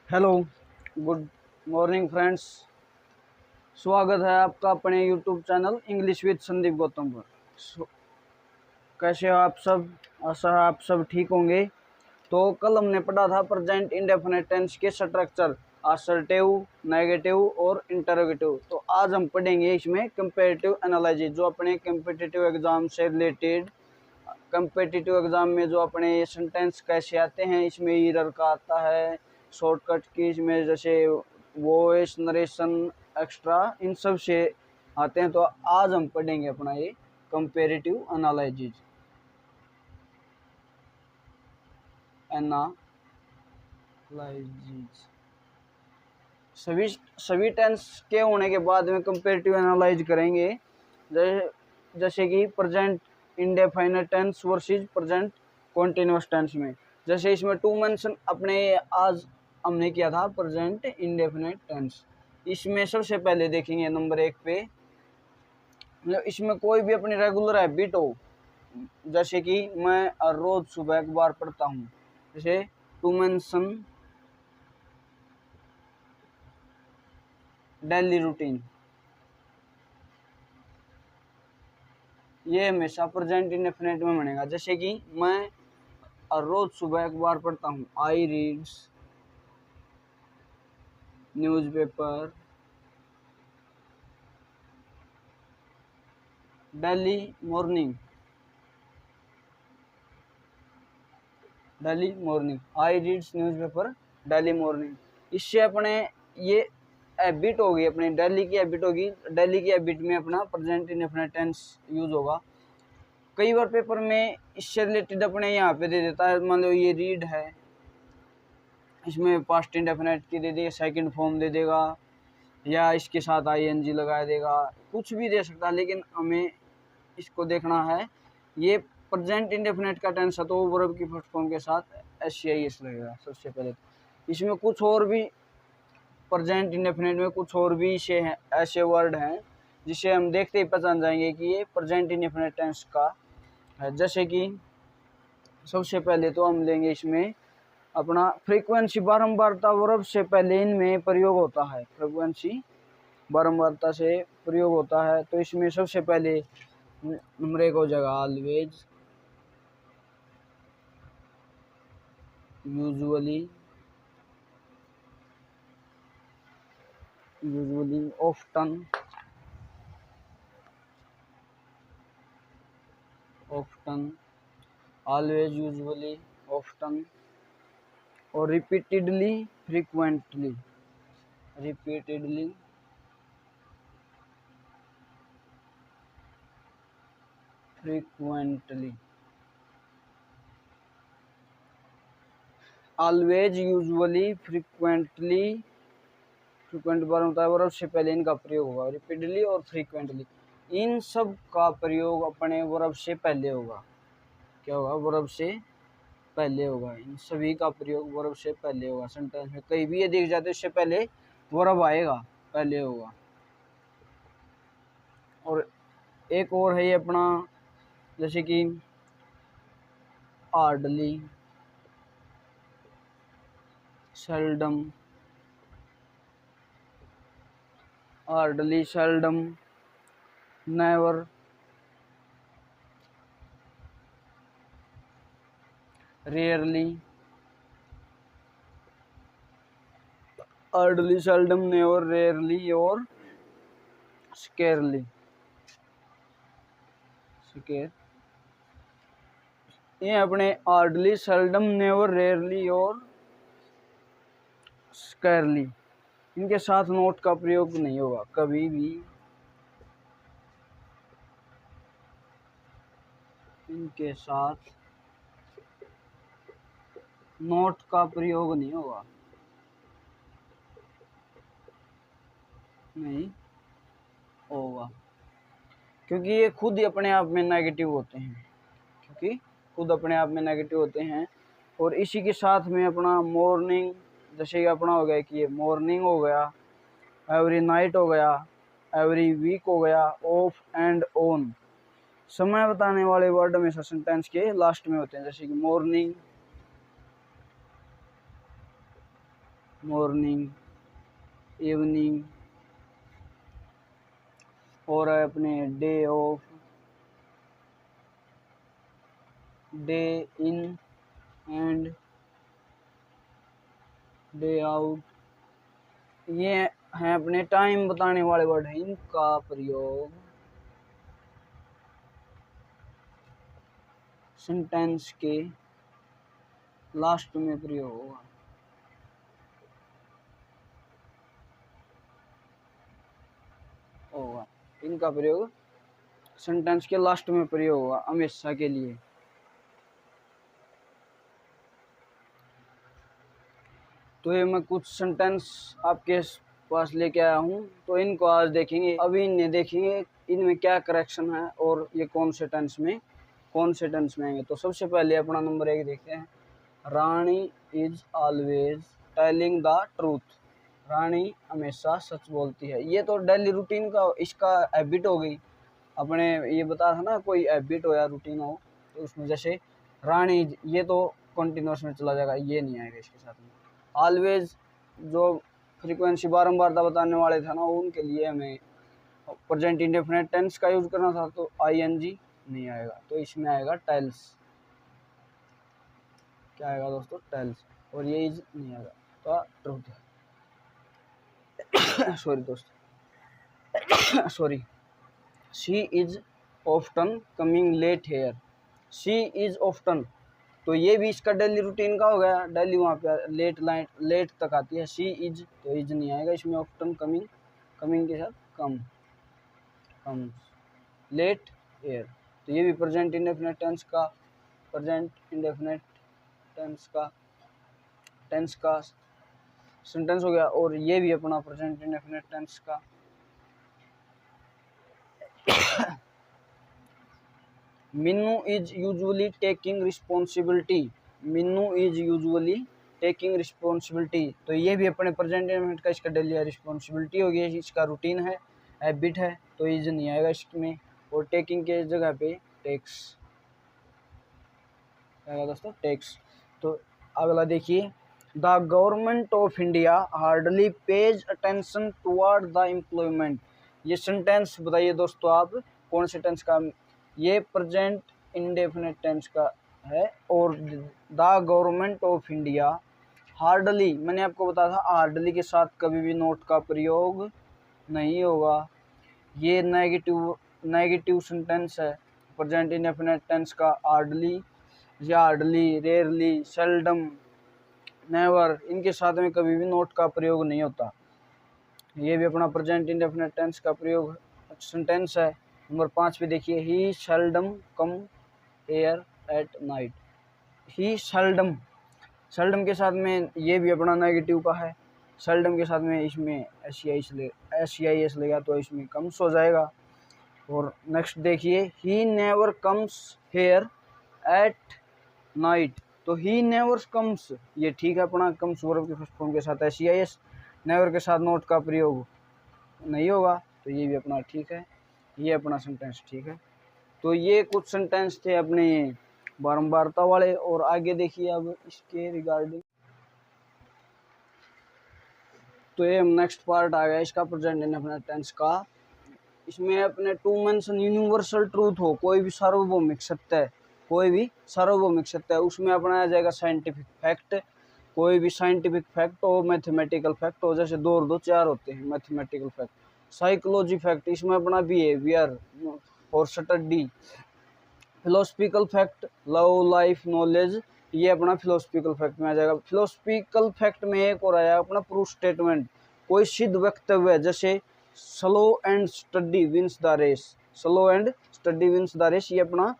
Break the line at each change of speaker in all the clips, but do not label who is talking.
Hello, good morning friends. स्वागत है आपका अपने YouTube channel English with Sandeep Gautam पर। कैसे हो आप सब? आशा है आप सब ठीक होंगे। तो कल हमने पढ़ा था प्रेजेंट इंडेफिनिट टेंस के स्ट्रक्चर, असर्टिव, नेगेटिव और इंटरोगेटिव। तो आज हम पढ़ेंगे इसमें कंपैरेटिव एनालिसिस, जो अपने कम्पिटिटिव एग्जाम से रिलेटेड। कम्पिटिटिव एग्जाम में जो अपने ये सेंटेंस कैसे आते हैं, इसमें ईरर का आता है, शॉर्टकट की इसमें जैसे वॉइस, नरेशन, एक्स्ट्रा, इन सब से आते हैं। तो आज हम पढ़ेंगे अपना ये कंपैरेटिव एनालिसिस। सभी सभी टेंस के होने के बाद में कंपैरेटिव एनालाइज करेंगे। जैसे कि present indefinite tense versus present continuous tense में। जैसे इसमें टू मेंशन अपने आज हमने किया था प्रेजेंट इंडेफिनिट टेंस। इसमें सबसे पहले देखेंगे नंबर 1 पे, मतलब इसमें कोई भी अपनी रेगुलर हैबिट हो, जैसे कि मैं रोज सुबह अखबार पढ़ता हूँ। जैसे टू मेंशन डेली रूटीन, ये हमेशा प्रेजेंट इंडेफिनिट में बनेगा। जैसे कि मैं रोज सुबह अखबार पढ़ता हूँ, आई रीड्स न्यूज़पेपर डेली मॉर्निंग। आई रीड्स न्यूज़पेपर डेली मॉर्निंग। इससे अपने ये हैबिट होगी, अपनी डेली की हैबिट होगी। डेली की हैबिट में अपना प्रेजेंट इंडेफिनिट टेंस यूज होगा। कई बार पेपर में इससे रिलेटेड अपने यहाँ पे दे देता है, मान लो ये रीड है, इसमें पास्ट इंडेफिनिट की दे देगा, सेकंड फॉर्म दे देगा, या इसके साथ आईएनजी लगा देगा, कुछ भी दे सकता है। लेकिन हमें इसको देखना है, ये प्रेजेंट इंडेफिनिट का टेंस है तो वर्ब की फर्स्ट फॉर्म के साथ एससीआईएस लगेगा सबसे पहले। इसमें कुछ और भी प्रेजेंट इंडेफिनिट में कुछ और भी ऐसे वर्ड हैं जिसे हम देखते ही पहचान जाएंगे कि ये प्रेजेंट इंडेफिनिट टेंस का है। जैसे कि सबसे पहले तो हम लेंगे इसमें अपना फ्रीक्वेंसी, बारंबारता वर्ब से पहले इनमें प्रयोग होता है। फ्रीक्वेंसी बारंबारता से प्रयोग होता है, तो इसमें सबसे पहले नंबर 1 हो जाएगा always, usually, often, always, usually, often, और repeatedly, frequently, always, usually, frequent बार होता है वर्ब से पहले इनका प्रयोग होगा। रिपीटेडली और फ्रीक्वेंटली, इन सब का प्रयोग अपने वर्ब से पहले होगा। क्या होगा? वर्ब से पहले होगा। इन सभी का प्रयोग वर्ब से पहले होगा। सेंटेंस में कहीं भी ये दिख जाते इससे पहले वर्ब आएगा, पहले होगा। और एक और है ये अपना, जैसे कि hardly, seldom, never, rarely, hardly, seldom, never, rarely और स्केरली। ये अपने हार्डली, सेल्डम, नेवर, रेयरली और स्केरली, इनके साथ नोट का प्रयोग नहीं होगा कभी भी। इनके साथ नोट का प्रयोग नहीं होगा, नहीं होगा, क्योंकि ये खुद ही अपने आप में नेगेटिव होते हैं। और इसी के साथ में अपना मॉर्निंग, जैसे अपना हो गया कि ये मॉर्निंग हो गया, एवरी नाइट हो गया, एवरी वीक हो गया, ऑफ एंड ऑन, समय बताने वाले वर्ड हमेशा सेंटेंस के लास्ट में होते हैं। जैसे कि मॉर्निंग, मॉर्निंग, इवनिंग, और अपने day of, day in and day out, ये हैं अपने टाइम बताने वाले वर्ड हैं। इनका प्रयोग सेंटेंस के लास्ट में प्रयोग होगा। इनका प्रयोग सेंटेंस के लास्ट में प्रयोग होगा हमेशा के लिए। तो ये मैं कुछ सेंटेंस आपके पास लेके आया हूँ, तो इनको आज देखेंगे। अभी इन्हें देखेंगे इनमें क्या करेक्शन है और ये कौन से टेंस में आएंगे। तो सबसे पहले अपना नंबर 1 देखते हैं। Rani is always telling the truth. Rani हमेशा सच बोलती है। ये तो डेली रूटीन का इसका हैबिट हो गई। अपने ये बता था ना, कोई हैबिट हो या रूटीन हो, तो उसमें जैसे रानी, ये तो कंटिन्यूस में चला जाएगा, ये नहीं आएगा इसके साथ में। ऑलवेज जो फ्रीक्वेंसी बारंबारता बताने वाले थे ना, उनके लिए हमें प्रेजेंट इंडेफिनिट टेंस का यूज करना था, तो आईएनजी नहीं आएगा। तो इसमें आएगा टेल्स। क्या आएगा दोस्तों? टेल्स। और ये इज नहीं आएगा, तो ट्रूथ है। सॉरी दोस्तों, sorry. She is often coming late here. She is often, तो ये भी इसका डेली रूटीन का हो गया। डेली वहाँ पे लेट तक आती है। शी इज, तो इज नहीं आएगा इसमें। ऑफ्टन कमिंग के साथ कम लेट एयर, तो ये भी प्रेजेंट इंडेफिनिट टेंस का सेंटेंस हो गया। और ये भी अपना प्रेजेंट इंडेफिनिट टेंस का। Meenu is usually taking responsibility. Meenu is usually taking responsibility, तो ये भी अपने प्रेजेंट इंडेफिनिट का इसका डेली रिस्पॉन्सिबिलिटी हो गया, इसका रूटीन है, हैबिट है, तो इज नहीं आएगा इसमें। और टेकिंग के जगह पे टेक्स आएगा दोस्तों, टेक्स। तो अगला देखिए। The government of India hardly page attention toward the employment. ये सेंटेंस बताइए दोस्तों आप, कौन से टेंस का? ये प्रेजेंट इंडेफिनिट टेंस का है। और the government of India hardly, मैंने आपको बताया था हार्डली के साथ कभी भी नोट का प्रयोग नहीं होगा। ये नेगेटिव सेंटेंस है प्रेजेंट इंडेफिनिट टेंस का। हार्डली या हार्डली, रेयरली, सेल्डम, नेवर, इनके साथ में कभी भी नोट का प्रयोग नहीं होता। ये भी अपना प्रेजेंट इंडेफिनिट टेंस का प्रयोग सेंटेंस है। नंबर 5 पे देखिए। He seldom come here at night. He seldom के साथ में ये भी अपना नेगेटिव का है। सेल्डम के साथ में इसमें एस लेगा, तो इसमें कम्स हो जाएगा। और नेक्स्ट देखिए। He never comes here at night, तो ही नेवर कम्स, ये ठीक है अपना। कम्स वर्ब के फर्स्ट फॉर्म के साथ एस, नेवर के साथ नोट का प्रयोग नहीं होगा, तो ये भी अपना ठीक है। ये अपना सेंटेंस ठीक है। तो ये कुछ सेंटेंस थे अपने बारंबारता वाले। और आगे देखिए अब इसके रिगार्डिंग। तो ये नेक्स्ट पार्ट आ गया इसका प्रेजेंट इंडेफिनिट टेंस का। इसमें अपने टू मेंशन यूनिवर्सल ट्रूथ हो, कोई भी सार्वभौमिक सत्य है, कोई भी सार्वभौमिक सत्य है, उसमें अपनाया जाएगा साइंटिफिक फैक्ट। कोई भी साइंटिफिक फैक्ट हो, मैथमेटिकल फैक्ट हो, जैसे 2 और 2 4 होते हैं मैथमेटिकल फैक्ट। साइकोलॉजी फैक्ट, इसमें अपना बिहेवियर और study. Philosophical fact, love, life, knowledge, ये अपना फिलोसफिकल फैक्ट में आ जाएगा। फिलोसफिकल फैक्ट में एक और आया अपना प्रूफ स्टेटमेंट, कोई सिद्ध वक्तव्य, जैसे slow and steady wins the race. Slow and steady wins the race, ये अपना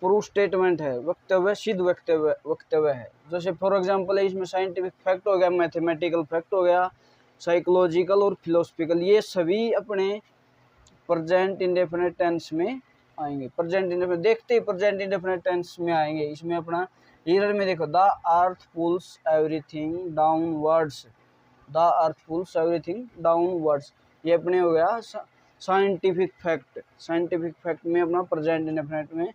प्रूफ स्टेटमेंट है, वक्तव्य, सिद्ध वक्तव्य है। जैसे फॉर एग्जांपल है, इसमें साइंटिफिक फैक्ट हो गया, मैथमेटिकल फैक्ट हो गया, साइकोलॉजिकल और फिलोसफिकल, ये सभी अपने प्रेजेंट इंडेफिनिट टेंस में आएंगे। प्रेजेंट इंडेफिनिट देखते ही प्रेजेंट इंडेफिनिट टेंस में आएंगे। इसमें अपना रीडर में देखो, the earth pulls everything downwards. The earth pulls everything downwards, ये अपने हो गया साइंटिफिक फैक्ट। साइंटिफिक फैक्ट में अपना प्रेजेंट इंडेफिनिट में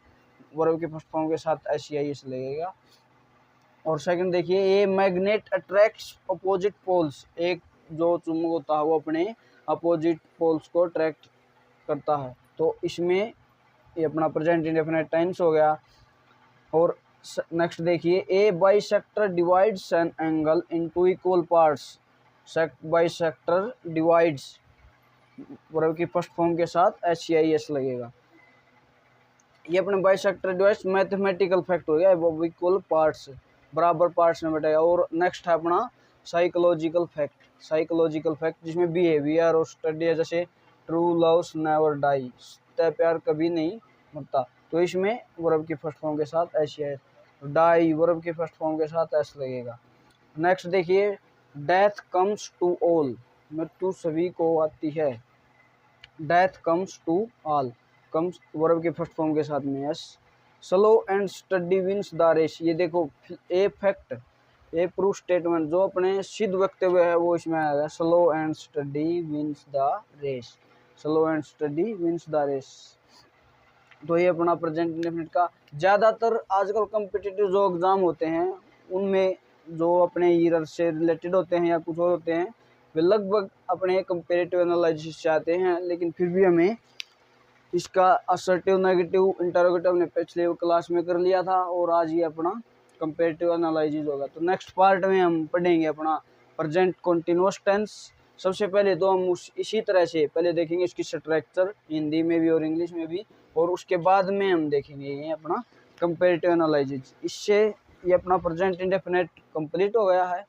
वर्ब के फर्स्ट फॉर्म के साथ एस लगेगा। और सेकंड देखिए, a magnet attracts opposite poles, एक जो चुंबक होता है वो अपने अपोजिट पोल्स को अट्रैक्ट करता है। तो इसमें ये अपना प्रेजेंट इंडेफिनिट टेंस हो गया। और नेक्स्ट देखिए, a bisector divides an angle into equal parts. Bisector divides verb की फर्स्ट फॉर्म के साथ SCIS लगेगा। ये अपने बाइसेक्टर डिवाइड्स मैथमेटिकल फैक्ट हो गया, वो इक्वल पार्ट्स बराबर पार्ट्स में बटेगा। और नेक्स्ट है अपना साइकोलॉजिकल फैक्ट। साइकोलॉजिकल फैक्ट जिसमें बिहेवियर और स्टडी है, जैसे ट्रू लव्स नेवर डाई, सच्चा प्यार कभी नहीं मरता। तो इसमें वर्ब की फर्स्ट फॉर्म के साथ SCIS, डाई वर्ब की फर्स्ट फॉर्म के साथ S लगेगा। नेक्स्ट देखिए, डेथ कम्स टू ऑल, मृत्यु सभी को आती है। Death comes to all, comes verb के फर्स्ट फॉर्म के साथ में S। Slow and steady wins the race, ये देखो a fact, a proof statement जो अपने सिद्ध वक्तव्य है वो इसमें आएगा। Slow and steady wins the race, slow and steady wins the race. तो ये अपना प्रेजेंट इंडेफिनिट का ज़्यादातर आजकल कम्पिटिटिव जो एग्ज़ाम होते हैं उनमें जो अपने ईयर से रिलेटेड होते हैं या कुछ और होते हैं, वे लगभग अपने कंपेरेटिव एनालिसिस से आते हैं। लेकिन फिर भी हमें इसका असर्टिव नेगेटिव इंटरोगेटिव ने पिछले क्लास में कर लिया था, और आज ये अपना कंपेरेटिव एनालिसिस होगा। तो नेक्स्ट पार्ट में हम पढ़ेंगे अपना प्रेजेंट कंटिन्यूअस टेंस। सबसे पहले तो हम इसी तरह से पहले देखेंगे इसकी स्ट्रक्चर हिंदी में भी और इंग्लिश में भी, और उसके बाद में हम देखेंगे ये अपना कंपेरेटिव एनालिसिस। इससे ये अपना प्रेजेंट इंडेफिनिट कंप्लीट हो गया है।